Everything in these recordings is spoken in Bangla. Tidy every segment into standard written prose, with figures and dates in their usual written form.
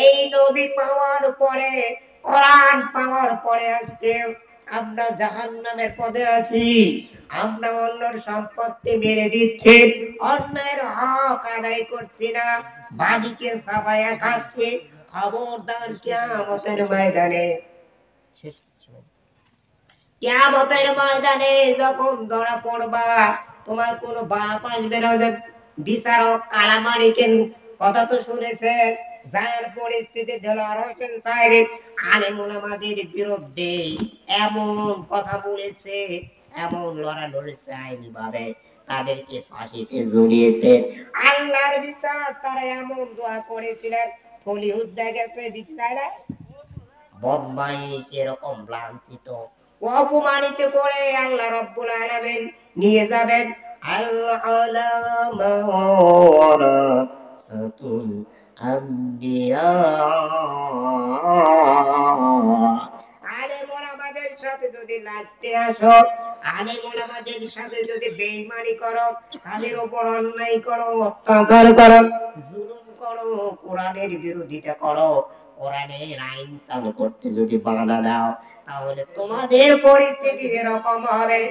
এই নবী পাওয়ার পরে, কোরআন পাওয়ার পরে আজকে আমরা জাহান্নামের পদে আছি। আমরা অন্যের সম্পত্তি মেরে দিচ্ছি, অন্যের হক আদায় করছি না, বাদীকে সাবায়া খাচ্ছি। খবরদার, কিয়ামতের ময়দানে, কিয়ামতের ময়দানে যখন ধরা পড়বা, তোমার কোনো বাপ আসবে না। বিচারক কালামানিকের কথা তো শুনেছেন, যার পরিস্থিতি দেলোয়ার হোসেন সাহেব আলেম ওলামাদের বিরুদ্ধে এমন কথা বলেছে, এমন লড়া লড়েছে আইনি ভাবে, তাদেরকে ফাঁসিতে ঝুলিয়েছে। আল্লাহর বিচার তারা এমন দোয়া করেছিলেন, থলিউদ্দা গেছে বিচারে বদমাইশ এরকম লাঞ্ছিত অপমানিত করে আল্লাহ রাব্বুল আলামিন নিয়ে যাবেন। আল্লাহ ওয়ারাসাতুল আম্বিয়া। আলেম ওলামাদের সাথে যদি লাগতে আসো, আলেম ওলামাদের সাথে যদি বেঈমানি করো, তাদের উপর অন্যায় করো, অত্যাচার করো, জুলুম করো, কোরআনের বিরোধিতা করো, কোরআনের আইন চালু করতে যদি বাধা দাও, তাহলে তোমাদের পরিস্থিতি এরকম হবে।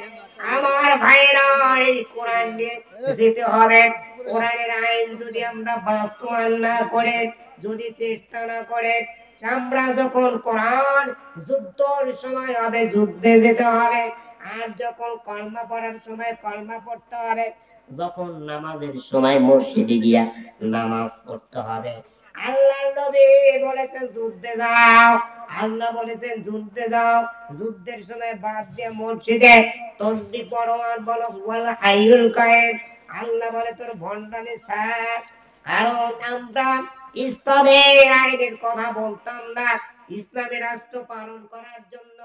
আমার ভাইরা, এই কোরআন নিয়ে যেতে হবে। কোরআনের আইন যদি আমরা বাস্তবায়ন না করে, যদি চেষ্টা না করে, আমরা যখন কোরআন যুদ্ধের সময় হবে, যুদ্ধে যেতে হবে। আর যখন কলমা পড়ার সময় কলমা পড়তে হবে, যখন নামাজের সময় মসজিদে গিয়া নামাজ পড়তে হবে। আল্লাহর নবী বলেছেন যুদ্ধে যাও, আল্লাহ বলেছেন যুদ্ধে যাও। যুদ্ধের সময় বাদ দিয়ে মসজিদে তাসবিহ পড়ো আর বলো ওয়াল হাইয়ুল কায়ুম। আল্লাহ বলে তোর ভণ্ডামি ছাড়। কারণ আমরা ইসলামের আইনের কথা বলতাম না, ইসলামের রাষ্ট্র পালন করার জন্য